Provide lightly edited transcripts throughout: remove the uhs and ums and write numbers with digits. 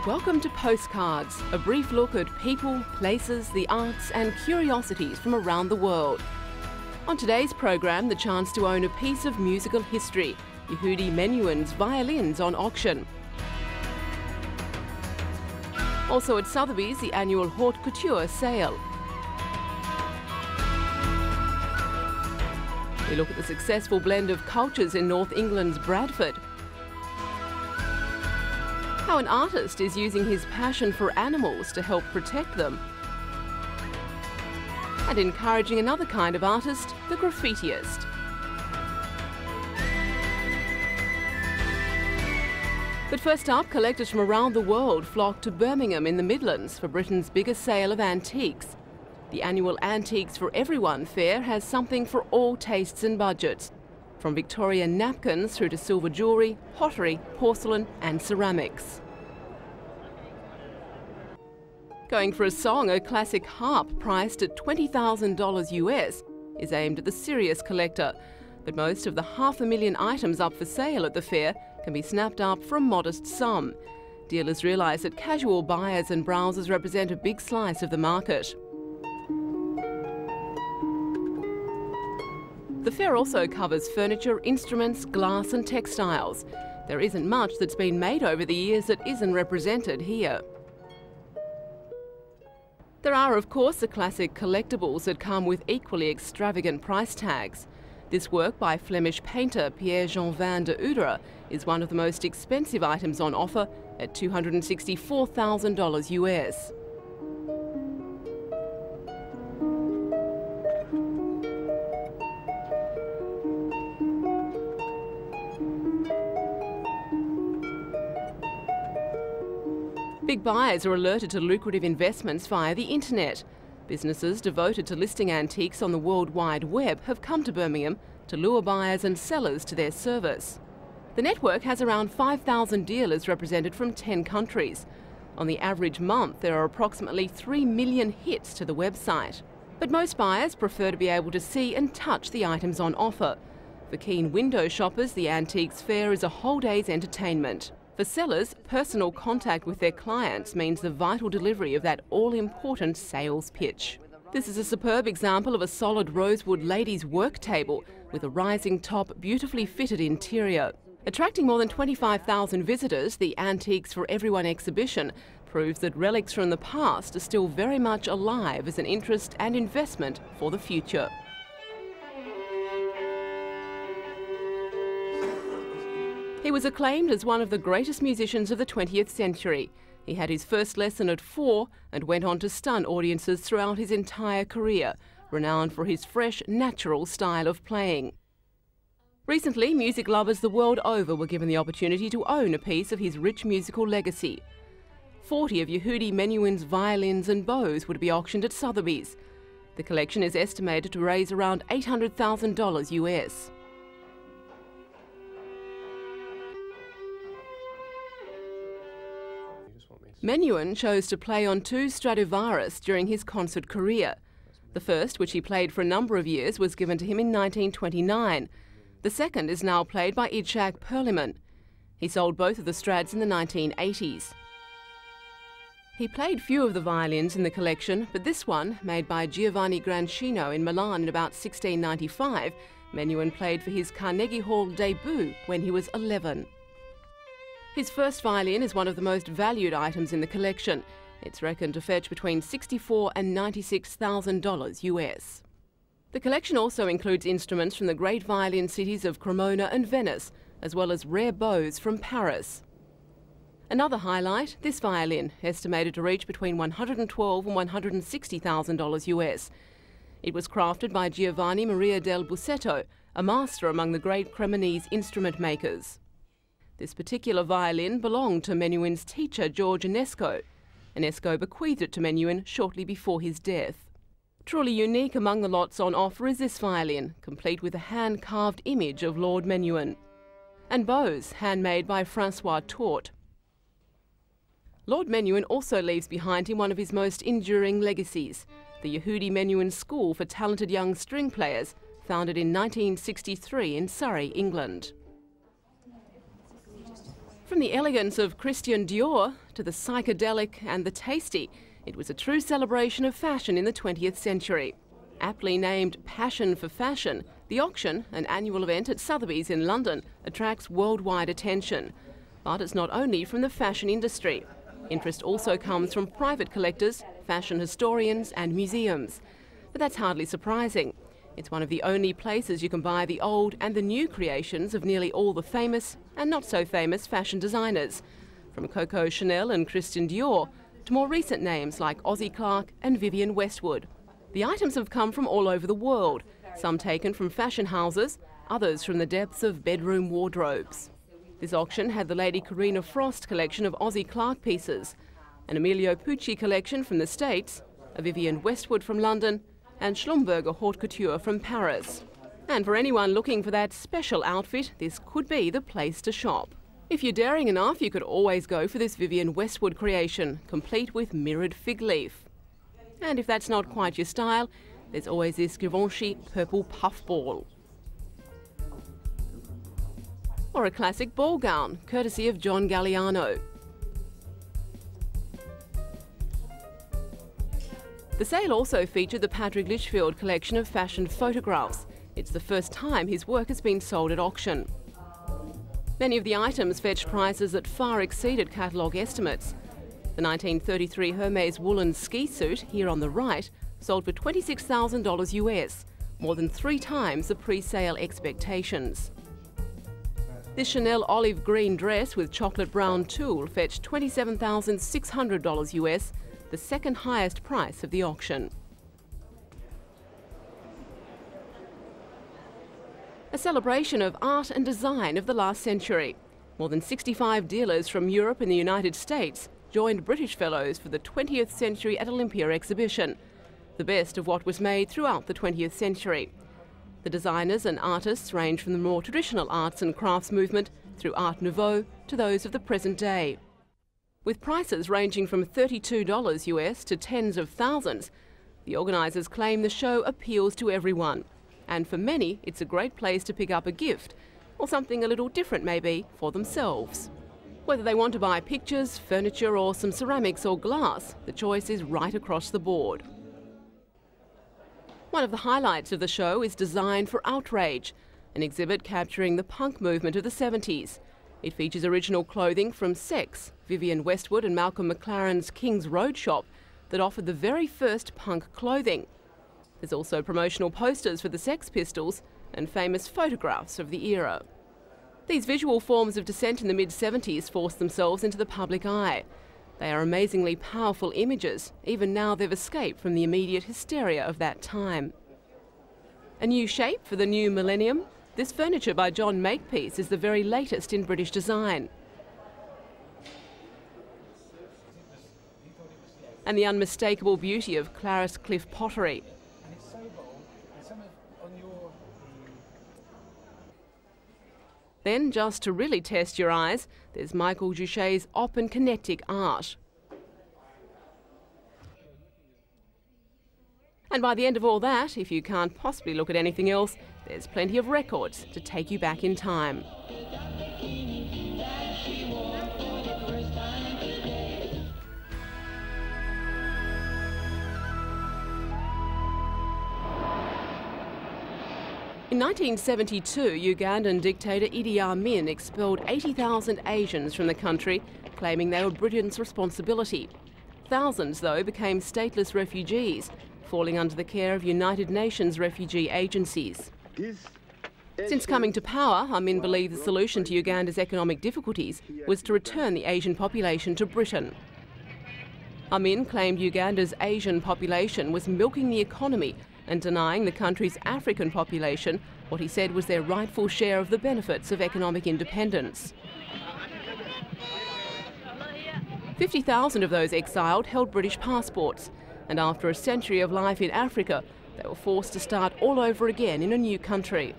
Welcome to Postcards, a brief look at people, places, the arts and curiosities from around the world. On today's program, the chance to own a piece of musical history, Yehudi Menuhin's violins on auction. Also at Sotheby's, the annual Haute Couture sale. We look at the successful blend of cultures in North England's Bradford. How an artist is using his passion for animals to help protect them. And encouraging another kind of artist, the graffitiist. But first up, collectors from around the world flock to Birmingham in the Midlands for Britain's biggest sale of antiques. The annual Antiques for Everyone fair has something for all tastes and budgets, from Victorian napkins through to silver jewellery, pottery, porcelain and ceramics. Going for a song, a classic harp priced at $20,000 US is aimed at the serious collector, but most of the 500,000 items up for sale at the fair can be snapped up for a modest sum. Dealers realise that casual buyers and browsers represent a big slice of the market. The fair also covers furniture, instruments, glass and textiles. There isn't much that's been made over the years that isn't represented here. There are, of course, the classic collectibles that come with equally extravagant price tags. This work by Flemish painter Pierre-Jean van der Oudere is one of the most expensive items on offer at $264,000 US. Big buyers are alerted to lucrative investments via the internet. Businesses devoted to listing antiques on the World Wide Web have come to Birmingham to lure buyers and sellers to their service. The network has around 5,000 dealers represented from 10 countries. On the average month, there are approximately 3 million hits to the website. But most buyers prefer to be able to see and touch the items on offer. For keen window shoppers, the Antiques Fair is a whole day's entertainment. For sellers, personal contact with their clients means the vital delivery of that all-important sales pitch. This is a superb example of a solid rosewood ladies' work table with a rising top, beautifully fitted interior. Attracting more than 25,000 visitors, the Antiques for Everyone exhibition proves that relics from the past are still very much alive as an interest and investment for the future. He was acclaimed as one of the greatest musicians of the 20th century. He had his first lesson at 4 and went on to stun audiences throughout his entire career, renowned for his fresh, natural style of playing. Recently, music lovers the world over were given the opportunity to own a piece of his rich musical legacy. 40 of Yehudi Menuhin's violins and bows would be auctioned at Sotheby's. The collection is estimated to raise around $800,000 US. Menuhin chose to play on 2 Stradivarius during his concert career. The first, which he played for a number of years, was given to him in 1929. The second is now played by Itzhak Perlman. He sold both of the Strads in the 1980s. He played few of the violins in the collection, but this one, made by Giovanni Granchino in Milan in about 1695, Menuhin played for his Carnegie Hall debut when he was 11. His first violin is one of the most valued items in the collection. It's reckoned to fetch between $64,000 and $96,000 US. The collection also includes instruments from the great violin cities of Cremona and Venice, as well as rare bows from Paris. Another highlight, this violin, estimated to reach between $112,000 and $160,000 US. It was crafted by Giovanni Maria del Bussetto, a master among the great Cremonese instrument makers. This particular violin belonged to Menuhin's teacher, George Enesco. Enesco bequeathed it to Menuhin shortly before his death. Truly unique among the lots on offer is this violin, complete with a hand-carved image of Lord Menuhin. And bows, handmade by Francois Tort. Lord Menuhin also leaves behind him one of his most enduring legacies, the Yehudi Menuhin School for Talented Young String Players, founded in 1963 in Surrey, England. From the elegance of Christian Dior to the psychedelic and the tasty, it was a true celebration of fashion in the 20th century. Aptly named Passion for Fashion, the auction, an annual event at Sotheby's in London, attracts worldwide attention. But it's not only from the fashion industry. Interest also comes from private collectors, fashion historians and museums. But that's hardly surprising. It's one of the only places you can buy the old and the new creations of nearly all the famous and not so famous fashion designers, from Coco Chanel and Christian Dior to more recent names like Ozzie Clark and Vivienne Westwood. The items have come from all over the world, some taken from fashion houses, others from the depths of bedroom wardrobes. This auction had the Lady Karina Frost collection of Ozzie Clark pieces, an Emilio Pucci collection from the States, a Vivienne Westwood from London, and Schlumberger Haute Couture from Paris. And for anyone looking for that special outfit, this could be the place to shop. If you're daring enough, you could always go for this Vivienne Westwood creation, complete with mirrored fig leaf. And if that's not quite your style, there's always this Givenchy purple puffball. Or a classic ball gown, courtesy of John Galliano. The sale also featured the Patrick Litchfield collection of fashion photographs. It's the first time his work has been sold at auction. Many of the items fetched prices that far exceeded catalogue estimates. The 1933 Hermes woolen ski suit, here on the right, sold for $26,000 US, more than 3 times the pre-sale expectations. This Chanel olive green dress with chocolate brown tulle fetched $27,600 US, the second highest price of the auction. A celebration of art and design of the last century. More than 65 dealers from Europe and the United States joined British fellows for the 20th Century at Olympia exhibition, the best of what was made throughout the 20th century. The designers and artists range from the more traditional arts and crafts movement through Art Nouveau to those of the present day. With prices ranging from $32 US to tens of thousands, the organisers claim the show appeals to everyone. And for many, it's a great place to pick up a gift, or something a little different maybe, for themselves. Whether they want to buy pictures, furniture or some ceramics or glass, the choice is right across the board. One of the highlights of the show is Design for Outrage, an exhibit capturing the punk movement of the 70s. It features original clothing from Sex, Vivienne Westwood and Malcolm McLaren's King's Road shop that offered the very first punk clothing. There's also promotional posters for the Sex Pistols and famous photographs of the era. These visual forms of dissent in the mid-70s forced themselves into the public eye. They are amazingly powerful images. Even now they've escaped from the immediate hysteria of that time. A new shape for the new millennium? This furniture by John Makepeace is the very latest in British design. And the unmistakable beauty of Clarice Cliff pottery. Then, just to really test your eyes, there's Michael Duchesne's op and kinetic art. And by the end of all that, if you can't possibly look at anything else, there's plenty of records to take you back in time. In 1972, Ugandan dictator Idi Amin expelled 80,000 Asians from the country, claiming they were Britain's responsibility. Thousands, though, became stateless refugees, falling under the care of United Nations refugee agencies. Since coming to power, Amin believed the solution to Uganda's economic difficulties was to return the Asian population to Britain. Amin claimed Uganda's Asian population was milking the economy and denying the country's African population what he said was their rightful share of the benefits of economic independence. 50,000 of those exiled held British passports, and after a century of life in Africa, they were forced to start all over again in a new country.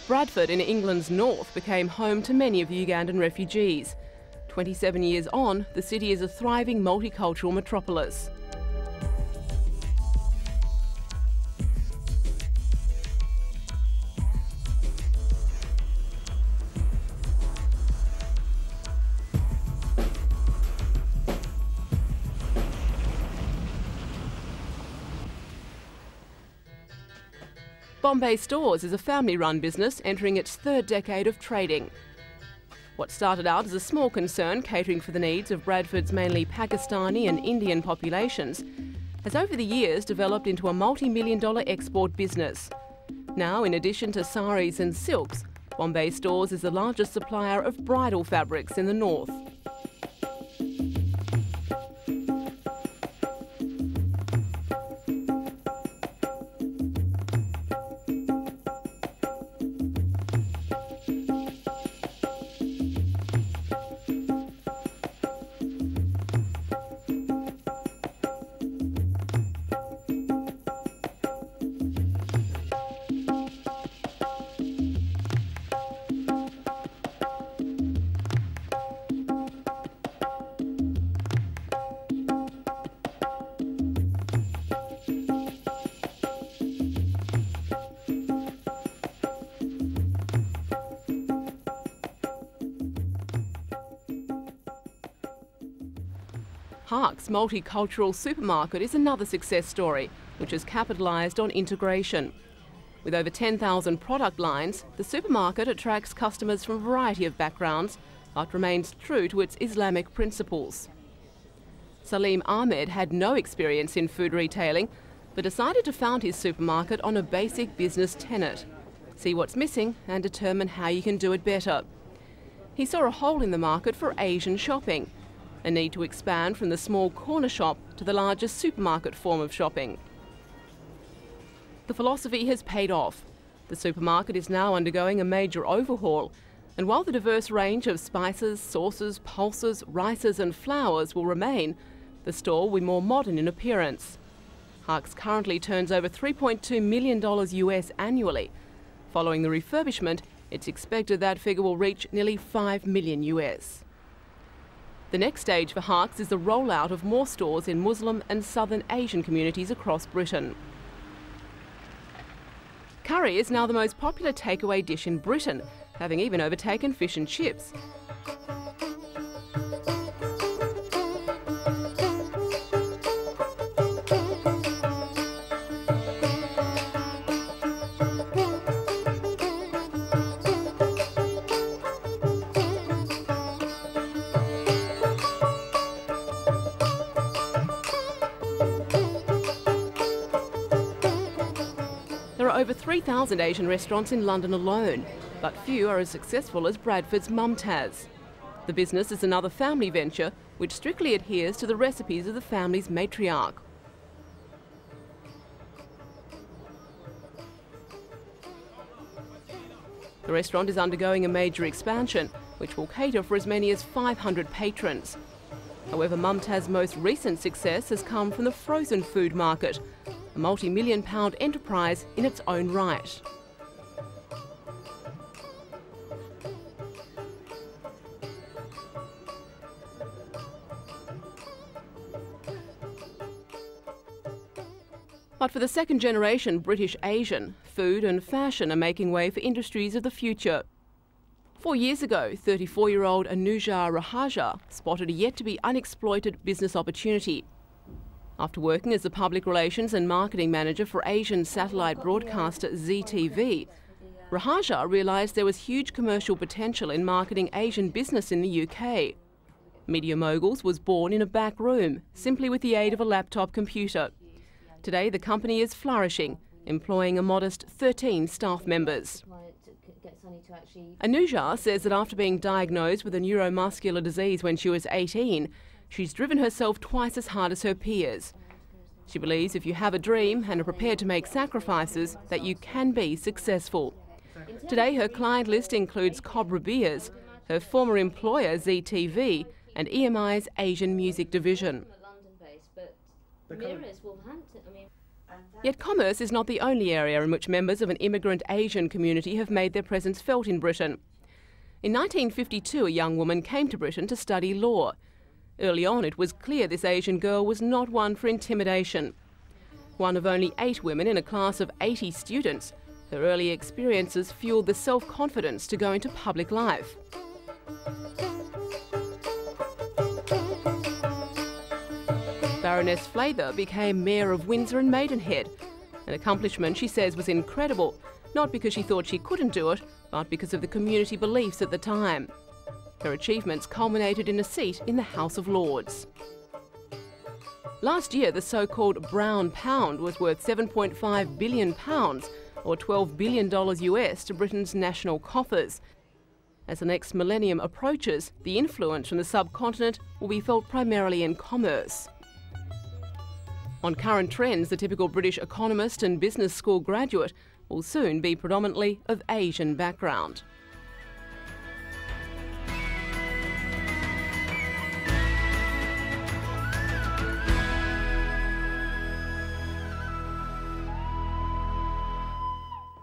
Bradford in England's north became home to many of the Ugandan refugees. 27 years on, the city is a thriving multicultural metropolis. Bombay Stores is a family-run business entering its third decade of trading. What started out as a small concern catering for the needs of Bradford's mainly Pakistani and Indian populations has over the years developed into a multi-million-dollar export business. Now, in addition to saris and silks, Bombay Stores is the largest supplier of bridal fabrics in the north. Hark's multicultural supermarket is another success story, which has capitalised on integration. With over 10,000 product lines, the supermarket attracts customers from a variety of backgrounds, but remains true to its Islamic principles. Salim Ahmed had no experience in food retailing, but decided to found his supermarket on a basic business tenet: see what's missing and determine how you can do it better. He saw a hole in the market for Asian shopping, a need to expand from the small corner shop to the largest supermarket form of shopping. The philosophy has paid off. The supermarket is now undergoing a major overhaul, and while the diverse range of spices, sauces, pulses, rices and flours will remain, the store will be more modern in appearance. Hark's currently turns over $3.2 million US annually. Following the refurbishment, it's expected that figure will reach nearly $5 million US. The next stage for Hark's is the rollout of more stores in Muslim and Southern Asian communities across Britain. Curry is now the most popular takeaway dish in Britain, having even overtaken fish and chips. There are over 3,000 Asian restaurants in London alone, but few are as successful as Bradford's Mumtaz. The business is another family venture which strictly adheres to the recipes of the family's matriarch. The restaurant is undergoing a major expansion, which will cater for as many as 500 patrons. However, Mumtaz's most recent success has come from the frozen food market, a multi-million-pound enterprise in its own right. But for the second generation British Asian, food and fashion are making way for industries of the future. 4 years ago, 34-year-old Anuja Rahaja spotted a yet-to-be unexploited business opportunity. After working as the public relations and marketing manager for Asian satellite broadcaster ZTV, Rahaja realised there was huge commercial potential in marketing Asian business in the UK. Media Moguls was born in a back room, simply with the aid of a laptop computer. Today, the company is flourishing, employing a modest 13 staff members. Anuja says that after being diagnosed with a neuromuscular disease when she was 18, she's driven herself twice as hard as her peers. She believes if you have a dream and are prepared to make sacrifices, that you can be successful. Today, her client list includes Cobra Beers, her former employer ZTV, and EMI's Asian music division. Yet commerce is not the only area in which members of an immigrant Asian community have made their presence felt in Britain. In 1952, a young woman came to Britain to study law. Early on, it was clear this Asian girl was not one for intimidation. One of only 8 women in a class of 80 students, her early experiences fueled the self-confidence to go into public life. Baroness Flather became Mayor of Windsor and Maidenhead, An accomplishment she says was incredible, not because she thought she couldn't do it, but because of the community beliefs at the time. Her achievements culminated in a seat in the House of Lords. Last year, the so-called brown pound was worth £7.5 billion, or $12 billion US, to Britain's national coffers. As the next millennium approaches, the influence from the subcontinent will be felt primarily in commerce. On current trends, the typical British economist and business school graduate will soon be predominantly of Asian background.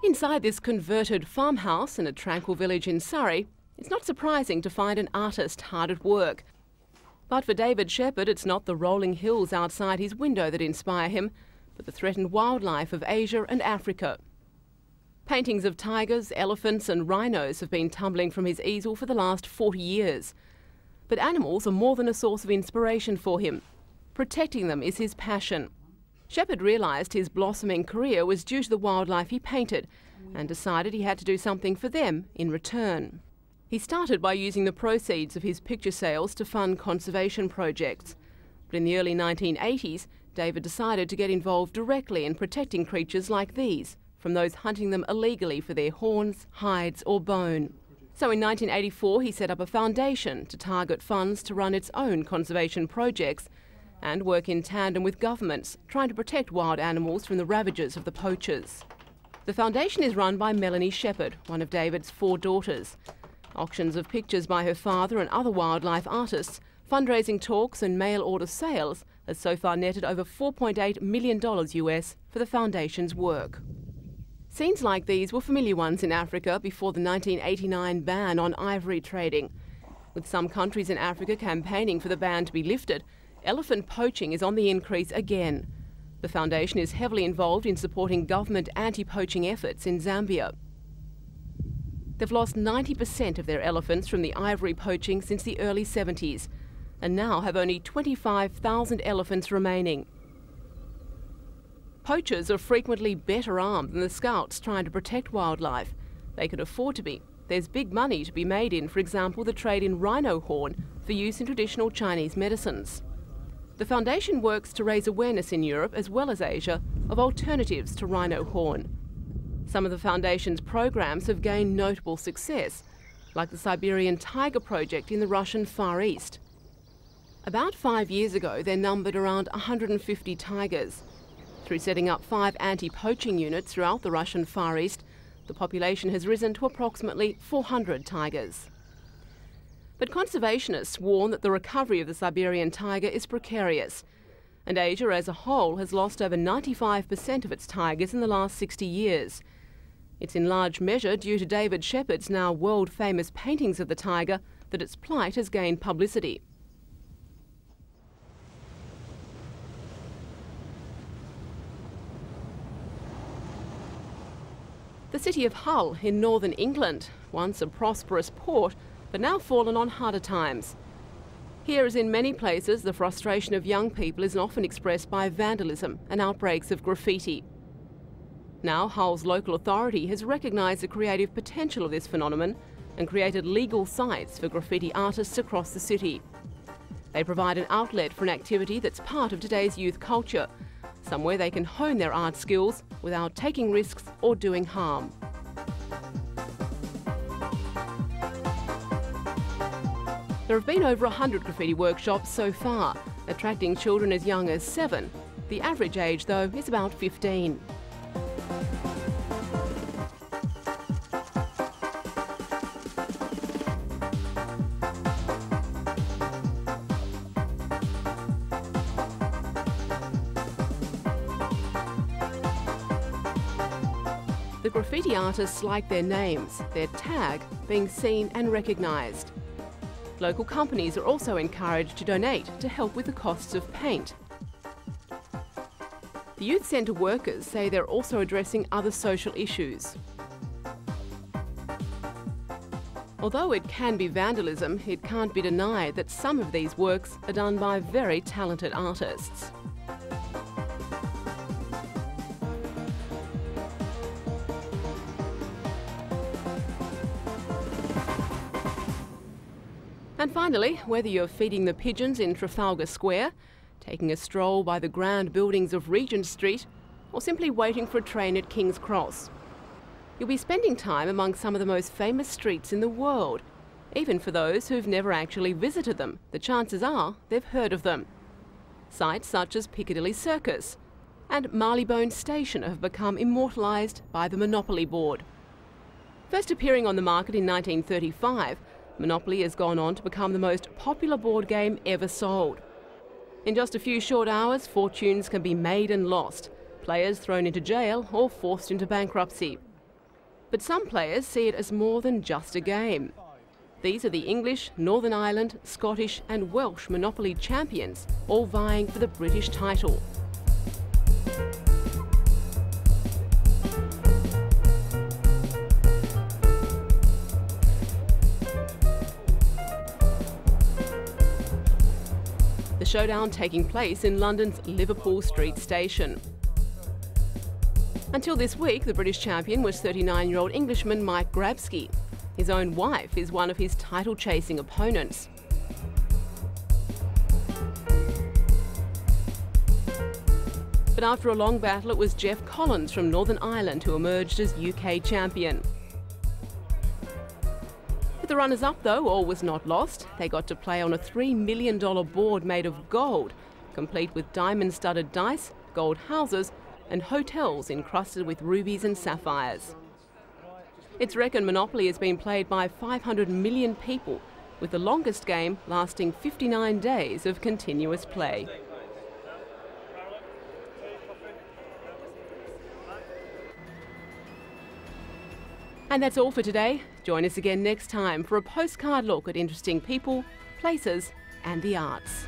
Inside this converted farmhouse in a tranquil village in Surrey, it's not surprising to find an artist hard at work. But for David Shepherd, it's not the rolling hills outside his window that inspire him, but the threatened wildlife of Asia and Africa. Paintings of tigers, elephants and rhinos have been tumbling from his easel for the last 40 years. But animals are more than a source of inspiration for him. Protecting them is his passion. Shepherd realised his blossoming career was due to the wildlife he painted and decided he had to do something for them in return. He started by using the proceeds of his picture sales to fund conservation projects. But in the early 1980s, David decided to get involved directly in protecting creatures like these from those hunting them illegally for their horns, hides or bone. So in 1984 he set up a foundation to target funds to run its own conservation projects and work in tandem with governments trying to protect wild animals from the ravages of the poachers. The foundation is run by Melanie Shepherd, one of David's 4 daughters. Auctions of pictures by her father and other wildlife artists, fundraising talks and mail order sales has so far netted over $4.8 million US for the foundation's work. Scenes like these were familiar ones in Africa before the 1989 ban on ivory trading. With some countries in Africa campaigning for the ban to be lifted, elephant poaching is on the increase again. The foundation is heavily involved in supporting government anti-poaching efforts in Zambia. They've lost 90% of their elephants from the ivory poaching since the early 70s, and now have only 25,000 elephants remaining. Poachers are frequently better armed than the scouts trying to protect wildlife. They can afford to be. There's big money to be made in, for example, the trade in rhino horn for use in traditional Chinese medicines. The foundation works to raise awareness in Europe as well as Asia of alternatives to rhino horn. Some of the foundation's programs have gained notable success, like the Siberian Tiger Project in the Russian Far East. About 5 years ago, there numbered around 150 tigers. Through setting up 5 anti-poaching units throughout the Russian Far East, the population has risen to approximately 400 tigers. But conservationists warn that the recovery of the Siberian tiger is precarious, and Asia as a whole has lost over 95% of its tigers in the last 60 years. It's in large measure due to David Shepherd's now world-famous paintings of the tiger that its plight has gained publicity. The city of Hull in northern England, once a prosperous port, but now fallen on harder times. Here, as in many places, the frustration of young people is often expressed by vandalism and outbreaks of graffiti. Now, Hull's local authority has recognised the creative potential of this phenomenon and created legal sites for graffiti artists across the city. They provide an outlet for an activity that's part of today's youth culture, somewhere they can hone their art skills without taking risks or doing harm. There have been over 100 graffiti workshops so far, attracting children as young as 7. The average age, though, is about 15. The graffiti artists like their names, their tag being seen and recognised. Local companies are also encouraged to donate to help with the costs of paint. The youth centre workers say they're also addressing other social issues. Although it can be vandalism, it can't be denied that some of these works are done by very talented artists. And finally, whether you're feeding the pigeons in Trafalgar Square, taking a stroll by the grand buildings of Regent Street, or simply waiting for a train at King's Cross, you'll be spending time among some of the most famous streets in the world. Even for those who've never actually visited them, the chances are they've heard of them. Sites such as Piccadilly Circus and Marylebone Station have become immortalised by the Monopoly board. First appearing on the market in 1935, Monopoly has gone on to become the most popular board game ever sold. In just a few short hours, fortunes can be made and lost, players thrown into jail or forced into bankruptcy. But some players see it as more than just a game. These are the English, Northern Ireland, Scottish and Welsh Monopoly champions, all vying for the British title. The showdown taking place in London's Liverpool Street Station. Until this week, the British champion was 39-year-old Englishman Mike Grabski. His own wife is one of his title-chasing opponents. But after a long battle, it was Jeff Collins from Northern Ireland who emerged as UK champion. For the runners-up, though, all was not lost. They got to play on a $3 million board made of gold, complete with diamond-studded dice, gold houses and hotels encrusted with rubies and sapphires. It's reckoned Monopoly has been played by 500 million people, with the longest game lasting 59 days of continuous play. And that's all for today. Join us again next time for a postcard look at interesting people, places and the arts.